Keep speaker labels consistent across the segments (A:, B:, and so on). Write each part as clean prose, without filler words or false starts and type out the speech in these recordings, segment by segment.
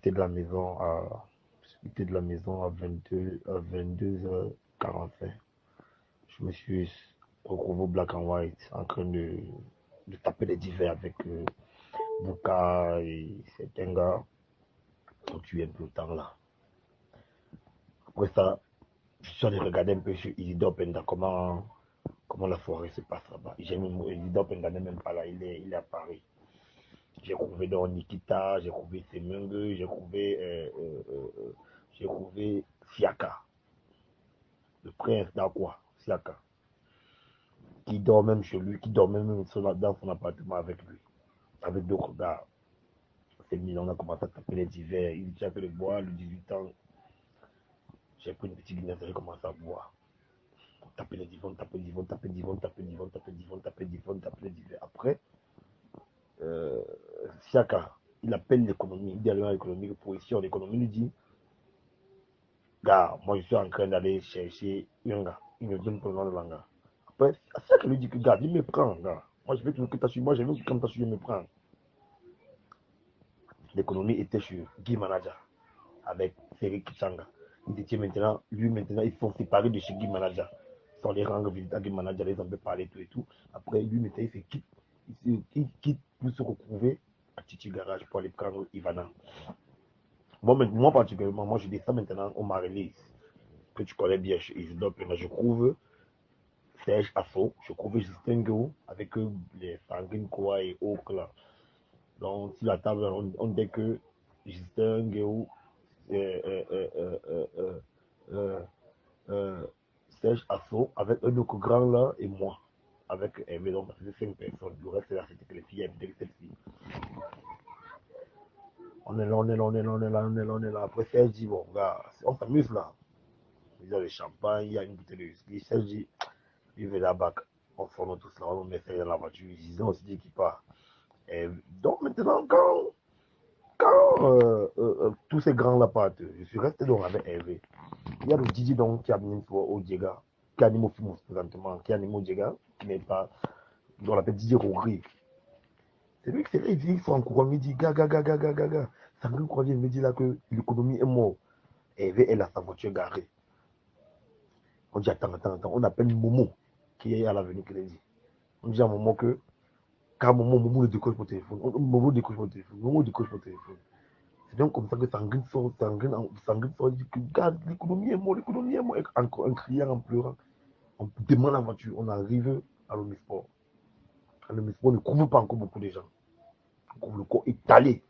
A: quitté de la maison à, quitté de la maison à 22h45. Je me suis retrouvé au Black and White en train de taper les divers avec Bouka et certains gars. On tue un peu le temps là. Après ça, je suis allé regarder un peu sur Isidore Penda comment la forêt se passe là-bas. J'ai mis Isidore Penda n'est même pas là, il est à Paris. J'ai trouvé dans Nikita, j'ai trouvé Semungue, j'ai trouvé Siaka, le prince d'Aqua, Siaka, qui dort même chez lui, qui dort même dans son appartement avec lui, avec d'autres gars. C'est mis, on a commencé à taper les divers, il dit que le bois, le 18 ans, j'ai pris une petite guinée, j'ai commencé à boire. On tapait les divers, on tapait les divers, on tapait les divers, on tapait les divers, on tapait les divers, on tapait les divers, on tapait les divers. Après, Siaka, il appelle l'économie, il dit à l'économie, pour ici, l'économie lui dit, gars, moi je suis en train d'aller chercher un gars, il me donne pour le nom de l'anga. Après, Siaka lui dit que, gars, il me prend, gars. Moi je veux que tu as su, moi j'aime que quand tu as su, je me prends. L'économie était sur Guy Manager avec Cédric Kichanga. Il dit, maintenant, lui maintenant, ils sont séparés de chez Guy Manager. Sans les rendre visite à Guy Manager, ils ont fait parler tout et tout. Après, lui maintenant, il quitte pour se retrouver à Titi Garage pour aller prendre Ivana. Moi particulièrement, moi je descends maintenant au Marellis, que tu connais bien chez Isidore Pena. Je trouve Serge Asso, je trouve Justin Guéou avec les Sanguine Koa et autres là. Donc, sur la table, on dit que Justin Guéou, Serge Asso, avec un autre grand là et moi, avec Hervé. Donc, ça faisait 5 personnes. Le reste, c'était que les filles, avec celle-ci. On est là, on est là, on est là, on est là, on est là, on est là. Après, Serge dit, bon, gars, on s'amuse là. Il y a le champagne, il y a une bouteille de whisky. Serge dit, vivez là-bas, on forme tous là, on met ça dans la voiture. Ils ont aussi dit qu'il part. Et donc, maintenant, quand tous ces grands-là partent, je suis resté donc avec Hervé. Il y a le Didi donc qui a amené au Diega, qui anime au film présentement, qui anime au Diega, qui n'est pas, on l'appelle Didier Rogri. C'est lui qui il dit, il faut encore, il dit, gaga. Sangrin Croisier me dit là que l'économie est morte. Hervé, elle a sa voiture garée. On dit, attends. On appelle Momo, qui est à l'avenue Crédit. On dit à Momo que, car Momo le décoche mon téléphone. Momo décoche mon téléphone. C'est donc comme ça que Sangrin sort, il dit que, regarde, l'économie est morte. En criant, en pleurant. On demande la voiture, on arrive à l'Omnisport. À l'Omnisport, on ne couvre pas encore beaucoup de gens. On couvre le corps étalé.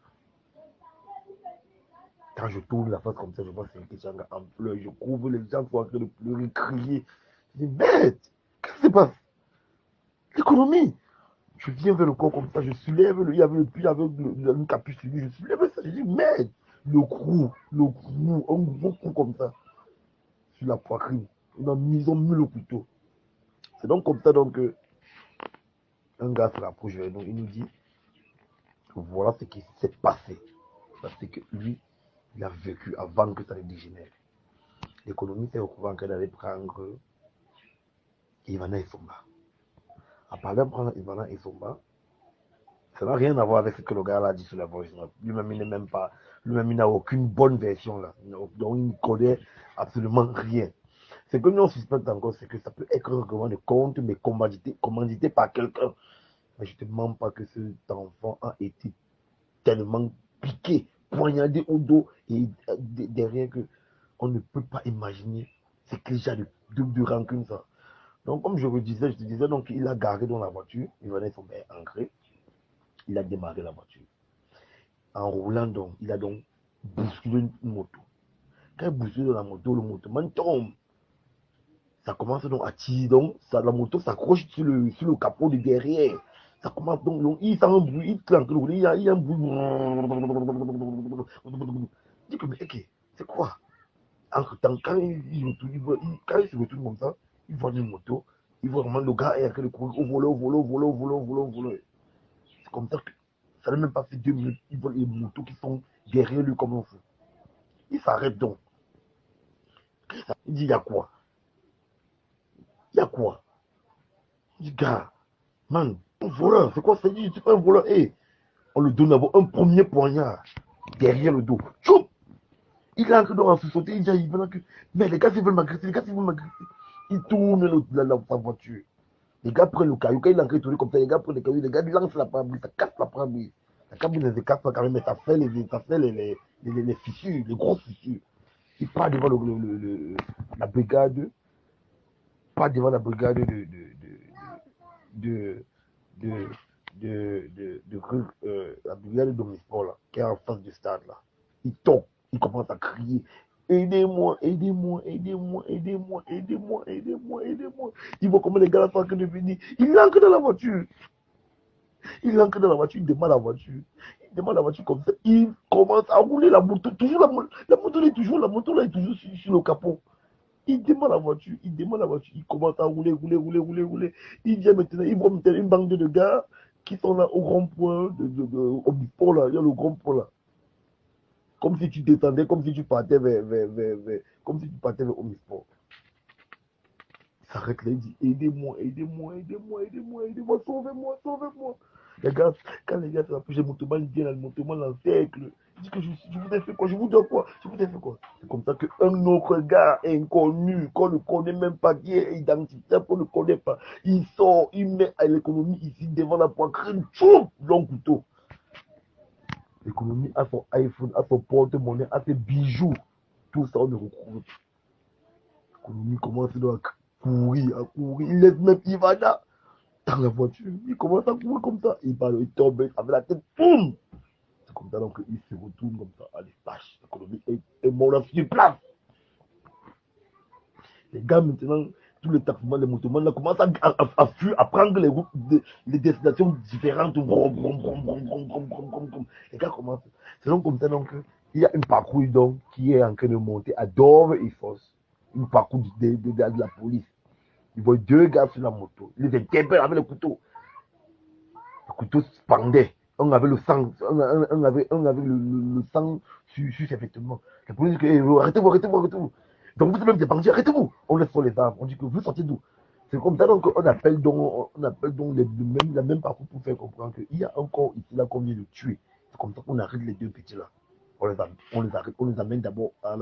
A: Quand je tourne la face comme ça, je vois Cédric Kichanga en pleurs. Je couvre les gens sont en train de pleurer, crier. Je dis, bête, qu'est-ce qui se passe? L'économie. Je viens vers le corps comme ça, je soulève, il y avait une capuche sur lui, je soulève ça, je dis, merde, un gros coup comme ça, sur la poitrine. Ils ont mis le couteau. C'est donc comme ça donc, un gars se rapproche vers nous, il nous dit, voilà ce qui s'est passé. Parce que lui, il a vécu avant que ça ne dégénère. L'économie s'est retrouvée en train d'aller prendre Ivana Isomba. À part de prendre Ivana Isomba, ça n'a rien à voir avec ce que le gars a dit sur la voice. Lui-même, il n'est même pas. Lui-même, il n'a aucune bonne version là. Donc, il ne connaît absolument rien. Ce que nous on suspecte encore, c'est que ça peut être un règlement de compte, mais commandité par quelqu'un. Mais je ne te mens pas que cet enfant a été tellement piqué, poignardé au dos et derrière que on ne peut pas imaginer ce qu'il y a de rancune ça. Donc, comme je te disais, donc il a garé dans la voiture, il venait son père ancré, il a démarré la voiture. En roulant donc, il a donc bousculé une moto. Quand il bouscule la moto, le motoman tombe. Ça commence donc à tirer, donc la moto s'accroche sur le capot de derrière. Ça commence donc il sent un bruit, il clanque, il y a un bruit. Il dit que, mais ok, c'est quoi? Entre-temps, quand il se retourne comme ça, il voit une moto, il voit vraiment le gars est en train de courir au volant. C'est comme ça que ça n'a même pas fait 2 minutes, il voit les motos qui sont derrière lui comme un fou. Il s'arrête donc. Il dit, il y a quoi? Il dit, gars, man, un voleur, c'est quoi ça dit? C'est pas un voleur. Hey, on lui donne d'abord un premier poignard. derrière le dos. Tchoup! Il est encore dans la société, il dit, mais les gars, ils veulent m'agresser, les gars, ils veulent m'agresser. Il tourne sa voiture. Les gars prennent le caillou, quand il est en train de tourner comme ça, les gars prennent le caillou, les gars lancent la pare-brise, ça casse la pare-brise. La pare-brise ne se casse pas quand même, mais ça fait les fissures, les grosses fissures. Il part devant la brigade, pas devant la brigade de, de, la brigade d'Omnisport, là, qui est en face du stade, là. Il tombe, il commence à crier. Aidez-moi, aidez-moi, aidez-moi, aidez-moi, aidez-moi, aidez-moi, aidez-moi. Il voit comment les gars sont en train de venir. Il entre dans la voiture. Il entre dans la voiture, il demande la voiture. Il demande la voiture comme ça. Il commence à rouler la moto. Toujours la moto est toujours, la moto là est toujours sur le capot. Il demande la voiture, il demande la voiture, il commence à rouler, rouler, rouler, rouler, rouler. Il vient maintenant, il voit maintenant une bande de gars qui sont là au rond-point, au bisport là, il y a le rond-point là. Comme si tu descendais, comme si tu partais comme si tu partais vers Omnisport. Il s'arrête là, il dit aidez-moi, aidez-moi, aidez-moi, aidez-moi, aidez-moi, sauvez-moi, sauvez-moi. Les gars, quand les gars s'approchent, le motoman vient là, le motoman l'encercle. Il dit que je vous ai fait quoi, je vous dois quoi, je vous ai fait quoi. C'est comme ça qu'un autre gars inconnu, qu'on ne connaît même pas, qui est identifié, qu'on ne connaît pas, il sort, il met à l'économie ici devant la poitrine, tchoum, long couteau. L'économie a son iPhone, a son porte-monnaie, a ses bijoux. Tout ça, on le retrouve. L'économie commence à courir, à courir. Il laisse même Ivana dans la voiture. Il commence à courir comme ça. Il tombe avec la tête, boum. C'est comme ça donc il se retourne comme ça. Allez, tâche. L'économie est morte sur place. Les gars, maintenant, tous les taximans, les motomans, là, commencent à fuir, à prendre les destinations différentes. Brom, brom, brom, brom, brom, brom, brom, brom, brom. Les gars commencent. C'est donc comme ça donc, il y a un parcours donc, qui est en train de monter à Dover et Foss. Un parcours de la police. Ils voient deux gars sur la moto. Ils les interpellent avec le couteau. Le couteau se pendait. On avait le sang, on avait le sang sur ses vêtements. La police dit arrêtez-vous, arrêtez-vous, arrêtez-vous. Donc vous êtes même des bandits, arrêtez-vous. On laisse sur les armes. On dit que vous sortez d'où. C'est comme ça donc on appelle donc la même parcours pour faire comprendre qu'il y a un corps ici là qu'on vient de tuer. C'est comme ça qu'on arrête les deux petits là. On les arrête, on les amène d'abord à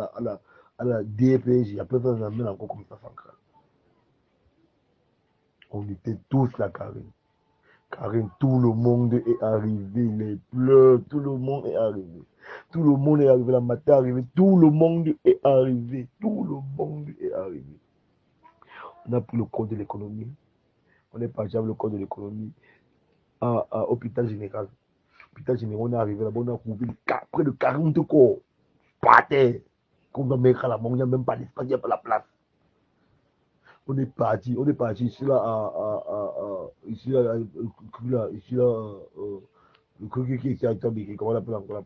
A: la DPJ. Après ça, on les amène encore comme ça central. On était tous là, Karine. Karine, tout le monde est arrivé, les pleurs, tout le monde est arrivé. Tout le monde est arrivé, la matin est arrivé, tout le monde est arrivé. Tout le monde est arrivé. On a pris le code de l'économie. On est parti avec le code de l'économie à hôpital général. Hôpital général, on est arrivé là-bas, on a trouvé près de 40 corps par terre. Qu'on va mettre à la main, il n'y a même pas d'espace, il n'y a pas la place. On est parti ici là, ici là, le truc qui a tombé, comment on appelle encore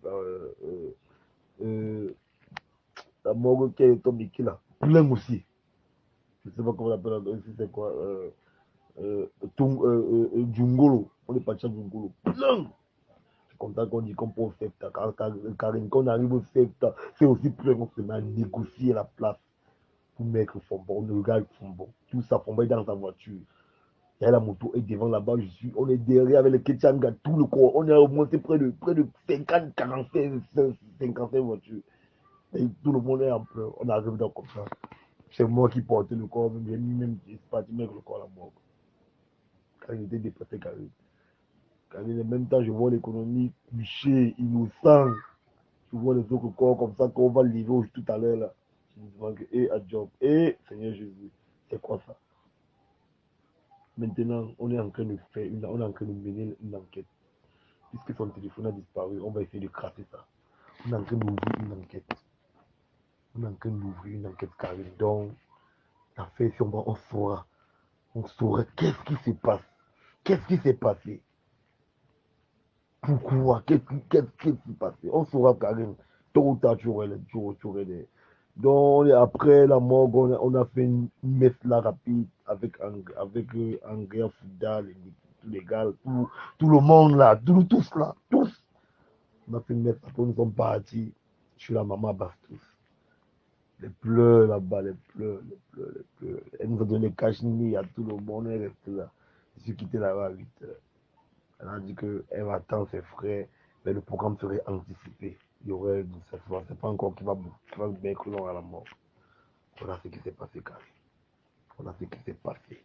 A: la morgue qui est tombée là, plein aussi. Je ne sais pas comment on appelle, c'est quoi, Djungolo. On est parti à Djungolo, plein. C'est comme ça qu'on dit qu'on peut au FEFTA, car quand on arrive au FEFTA, c'est aussi plein, on se met à négocier la place. Pour mettre Fombo, on regarde Fombo. Tout ça, Fombo est dans sa voiture. Il y a la moto est devant là-bas, on est derrière avec le Ketchanga, tout le corps. On est remonté près de 50, 45, 55 voitures. Et tout le monde est en pleurs. On arrive dans comme ça. C'est moi qui portais le corps, j'ai mis même, c'est parti mettre le corps à la mort. Quand il était dépassé, Karine. En même temps, je vois l'économie couchée, innocent. Je vois les autres corps comme ça qu'on va livrer tout à l'heure là. Je me demande que, à job, Seigneur Jésus, c'est quoi ça? Maintenant, on est en train de on est en train de mener une enquête. Puisque son téléphone a disparu, on va essayer de craquer ça. On est en train d'ouvrir une enquête. On est en train d'ouvrir une enquête carrée. Donc, la fait, si on saura. On saura qu'est-ce qui se passe. Qu'est-ce qui s'est passé? Pourquoi? Qu'est-ce qui s'est passé? On saura carrément. Tôt ou tard, tu aurais des. Donc, après la mort, on a fait une messe là rapide avec Andrea Foudal, tous les gars, tout le monde là, tous là, tous. On a fait une messe, après nous sommes partis. Je suis la maman Bastos. Les pleurs là-bas, les pleurs, les pleurs, les pleurs. Elle nous a donné cachemire à tout le monde, elle est restée là. Je suis quitté là-bas à 8 heures. Elle a dit qu'elle va attendre ses frères, mais le programme serait anticipé. il y aurait cette fois, c'est pas encore qui va mettre l'homme à la mort. Voilà ce qui s'est passé, Carré. Voilà ce qui s'est passé.